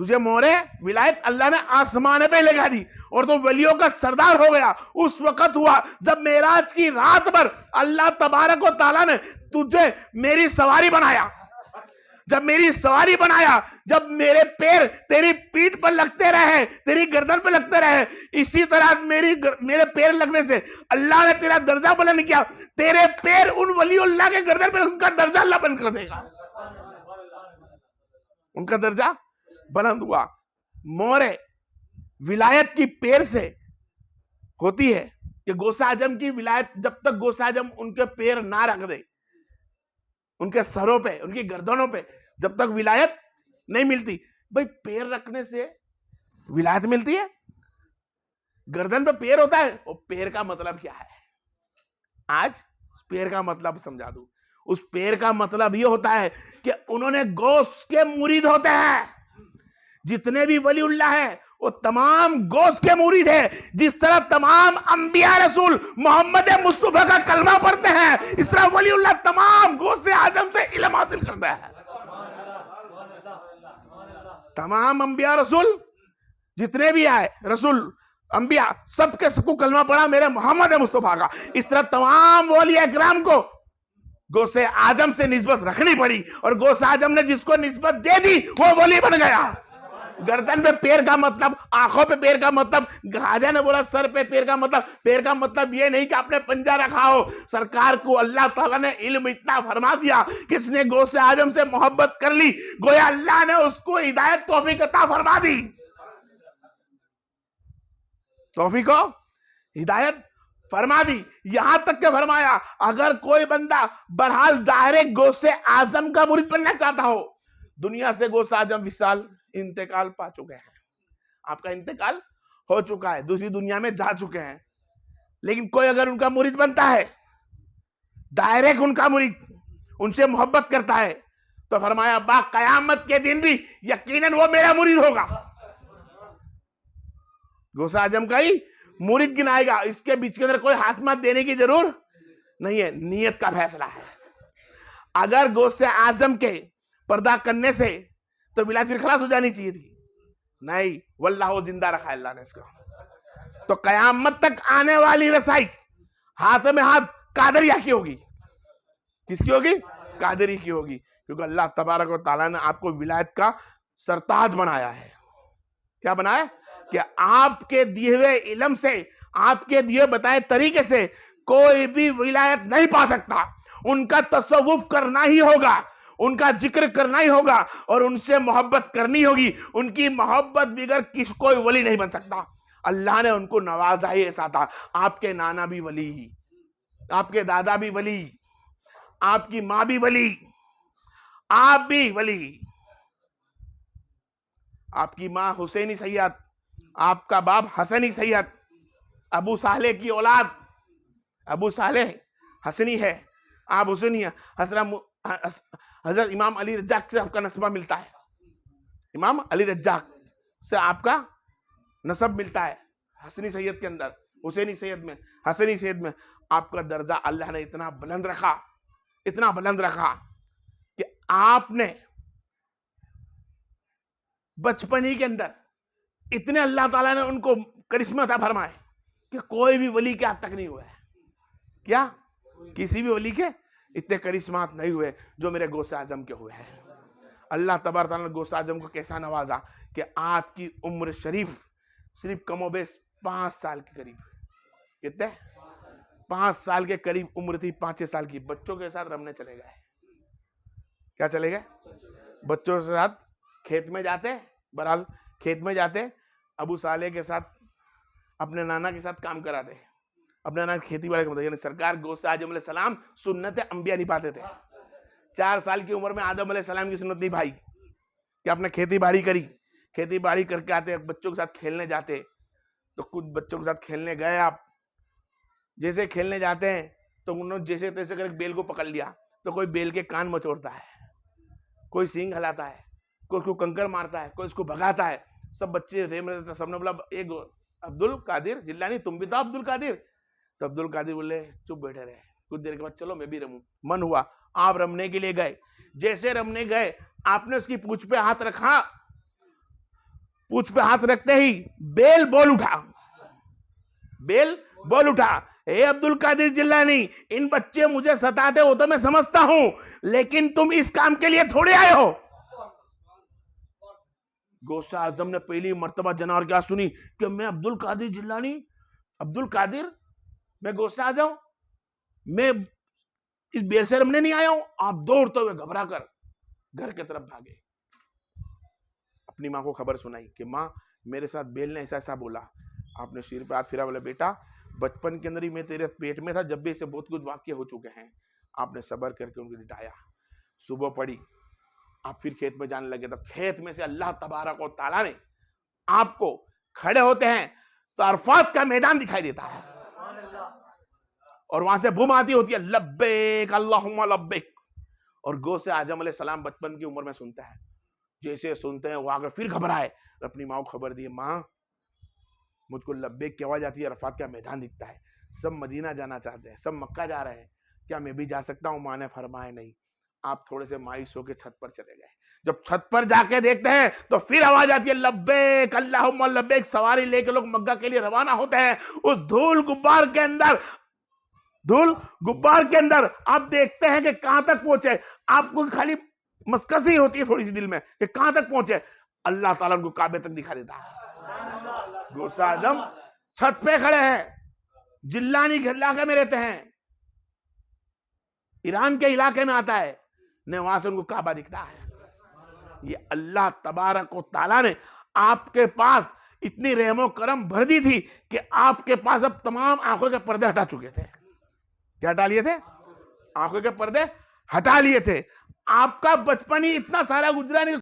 तुझे मोहरे विलायत अल्लाह ने आसमान पे लगा दी और तो वलियों का सरदार हो गया। उस वक्त हुआ जब मेराज की रात भर अल्लाह तबारक व तआला ने तुझे मेरी सवारी बनाया। जब मेरी सवारी बनाया, जब मेरे पैर तेरी पीठ पर लगते रहे, तेरी गर्दन पर लगते रहे, इसी तरह मेरे पैर लगने से अल्लाह ने तेरा दर्जा बुलंद किया। तेरे पैर उन वलीउल्लाह के गर्दन पर, उनका दर्जा अल्लाह बुलंद कर देगा, उनका दर्जा बुलंद हुआ। मोहरे विलायत की पैर से होती है कि गौसे आजम की विलायत जब तक गौसे आजम उनके पैर ना रख दे, उनके सरों पे, उनकी गर्दनों पे, जब तक विलायत नहीं मिलती। भाई पैर रखने से विलायत मिलती है? गर्दन पे पैर होता है, और पैर का मतलब क्या है? आज उस पैर का मतलब समझा दूं। उस पैर का मतलब ये होता है कि उन्होंने गौस के मुरीद होते हैं। जितने भी वलीउल्लाह है वो तमाम गौस के मुरीद है। जिस तरह तमाम अंबिया रसूल मोहम्मद मुस्तफा का कलमा पढ़ते हैं, इस तरह वलीउल्लाह तमाम गौस से आजम से इल्म हासिल करता है। तमाम अंबिया रसूल जितने भी आए, रसूल अंबिया, सबके सबको कलमा पढ़ा मेरे मोहम्मद मुस्तफा का। इस तरह तमाम वलिया इकराम को गौसे आजम से निस्बत रखनी पड़ी, और गौसे आजम ने जिसको निस्बत दे दी वो वली बन गया। गर्दन पे पैर का मतलब, आंखों पे पैर का मतलब, खाजा ने बोला सर पे पैर का मतलब, पैर का मतलब ये नहीं कि आपने पंजा रखा हो। सरकार को अल्लाह ताला ने इल्म इतना फरमा दिया, किसने गौसे आजम से मोहब्बत कर ली, गोया अल्लाह ने उसको हिदायत तौफीक अता फरमा दी। तौफीक को हिदायत फरमा दी। यहां तक के फरमाया अगर कोई बंदा बहरहाल दायरे गौसे आजम का मुरीद बनना चाहता हो, दुनिया से गौसे आजम विशाल इंतकाल पा चुके हैं, आपका इंतकाल हो चुका है, दूसरी दुनिया में जा चुके हैं। लेकिन कोई अगर उनका मुरीद बनता है, डायरेक्ट उनका मुरीद, उनसे मोहब्बत करता है, तो फरमाया बा कयामत के दिन भी यकीनन वो मेरा मुरीद होगा। गौसे आजम का ही मुरीद गिनाएगा। इसके बीच के अंदर कोई हाथ मत देने की जरूर नहीं है, नियत का फैसला है। अगर गौसे आजम के पर्दा करने से तो विलायत फिर खलास हो जानी चाहिए थी, नहीं, वल्लाह जिंदा रखा अल्लाह ने इसको। तो कयामत तक आने वाली रसाई हाथ में हाथ कादरिया की होगी। किसकी होगी? कादरी की होगी, क्योंकि अल्लाह तबारक व तआला ने आपको विलायत का सरताज बनाया है। क्या बनाया? कि आपके दिए हुए इल्म से, आपके दिए बताए तरीके से कोई भी विलायत नहीं पा सकता। उनका तसव्वुफ करना ही होगा, उनका जिक्र करना ही होगा, और उनसे मोहब्बत करनी होगी। उनकी मोहब्बत बगैर किस कोई वली नहीं बन सकता। अल्लाह ने उनको नवाजा ही ऐसा था। आपके नाना भी वली, आपके दादा भी वली, आपकी माँ भी वली, आप भी वली। आपकी माँ हुसैनी सैयद, आपका बाप हसनी सैयद, अबू साले की औलाद अबू साले हसनी है, आप हुसैनी है। हजरत इमाम अली रज्जाक से आपका नस्बा मिलता है, इमाम अली रज्जाक से आपका नसब मिलता है। हसनी सैयद के अंदर, हुसैनी सैयद में, हसनी सैयद में आपका दर्जा अल्लाह ने इतना बुलंद रखा, इतना बुलंद रखा कि आपने बचपन ही के अंदर इतने अल्लाह ताला ने उनको करिश्मा था फरमाए कि कोई भी वली के हाथ तक नहीं हुआ है। क्या? किसी भी वली के इतने करिश्मात नहीं हुए जो मेरे गौसे आजम के हुए हैं। अल्लाह तबारक तआला ने गौसे आजम को कैसा नवाजा कि आपकी उम्र शरीफ सिर्फ कमोबेश 5 साल के करीब, कितने? 5 साल के करीब उम्र थी, 5-6 साल की। बच्चों के साथ रमने चले गए। क्या चले गए? बच्चों के साथ खेत में जाते, बहरहाल खेत में जाते, अबू साले के साथ, अपने नाना के साथ काम कराते, अपने नाना खेती बाड़ी का मतलब। सरकार गौसे आजम अलैहिस्सलाम सुन्नत अंबिया नहीं पाते थे। 4 साल की उम्र में आदम अलैहिस्सलाम की सुन्नत नहीं भाई कि आपने खेती बाड़ी करी, खेती बाड़ी करके आते, बच्चों के साथ खेलने जाते। तो कुछ बच्चों के साथ खेलने गए आप, जैसे खेलने जाते हैं तो उन्होंने जैसे तैसे कर बेल को पकड़ लिया, तो कोई बेल के कान मचोड़ता है, कोई सींग हलाता है, कोई उसको कंकर मारता है, कोई उसको भगाता है। सब बच्चे रेम रहे थे। सबने बोला एक अब्दुल कादिर जिल्लानी, तुम भी तो अब्दुल कादिर। तो अब्दुल कादिर बोले चुप बैठे रहे। कुछ देर के बाद चलो मैं भी रमूं। मन हुआ, आप रमने के लिए गए। जैसे रमने गए, आपने उसकी पूंछ पे हाथ रखा पूछ पे हाथ रखते ही बेल बोल उठा, बेल बोल उठा, हे अब्दुल कादिर जिलानी, इन बच्चे मुझे सताते हो तो मैं समझता हूं, लेकिन तुम इस काम के लिए थोड़े आए हो। गौसे आजम ने पहली मर्तबा जनार क्या सुनी कि मैं अब्दुल कादिर जिलानी, अब्दुल कादिर, मैं गौसे आजम, मैं इस बेल से रमने नहीं आया हूं। आप दौड़ते हुए घबरा कर घर की तरफ भागे, अपनी माँ को खबर सुनाई कि माँ मेरे साथ बेल ने ऐसा ऐसा बोला। आपने सिर पे हाथ फिरा, बोला बेटा बचपन के अंदर ही मैं तेरे पेट में था, जब भी ऐसे बहुत कुछ वाक्य हो चुके हैं। आपने सब्र करके उनको लिटाया। सुबह पड़ी, आप फिर खेत में जाने लगे, तो खेत में से अल्लाह तबारक व तआला ने आपको, खड़े होते हैं तो अरफात का मैदान दिखाई देता है और वहां से बूम आती होती है, लब्बैक अल्लाहुम्मा लब्बैक। और गौसे आजम अलैहिस्सलाम बचपन की उम्र में सुनता है, जैसे सुनते हैं वो आगे फिर घबराए, अपनी माँ को खबर दी, माँ मुझको लब्बैक की आवाज आती है, अरफात का मैदान दिखता है, सब मदीना जाना चाहते हैं, सब मक्का जा रहे हैं, क्या मैं भी जा सकता हूँ? माँ ने फरमाया नहीं। आप थोड़े से मायूस होकर छत पर चले गए। जब छत पर जाके देखते हैं तो फिर आवाज आती है, लब्बैक अल्लाहुम्मा लब्बैक। सवारी लेके लोग मक्का के लिए रवाना होते हैं। उस धूल गुब्बार के अंदर, धूल गुब्बार के अंदर आप देखते हैं कि कहां तक पहुंचे। आपको खाली मस्कस ही होती है थोड़ी सी दिल में कि कहां तक पहुंचे। अल्लाह ताला उनको काबे तक दिखा देता है। गौसे आजम छत पे खड़े हैं, जिल्लानी इलाके में रहते हैं, ईरान के इलाके में आता है ने, वहां से उनको काबा दिखता है। ये अल्लाह तबारक व तआला ने आपके पास इतनी रहमो करम भर दी थी कि आपके पास अब तमाम आंखों के पर्दे हटा चुके थे। क्या हटा लिए थे? आंखों के पर्दे हटा लिए थे। आपका बचपन ही इतना सारा गुजरा नहीं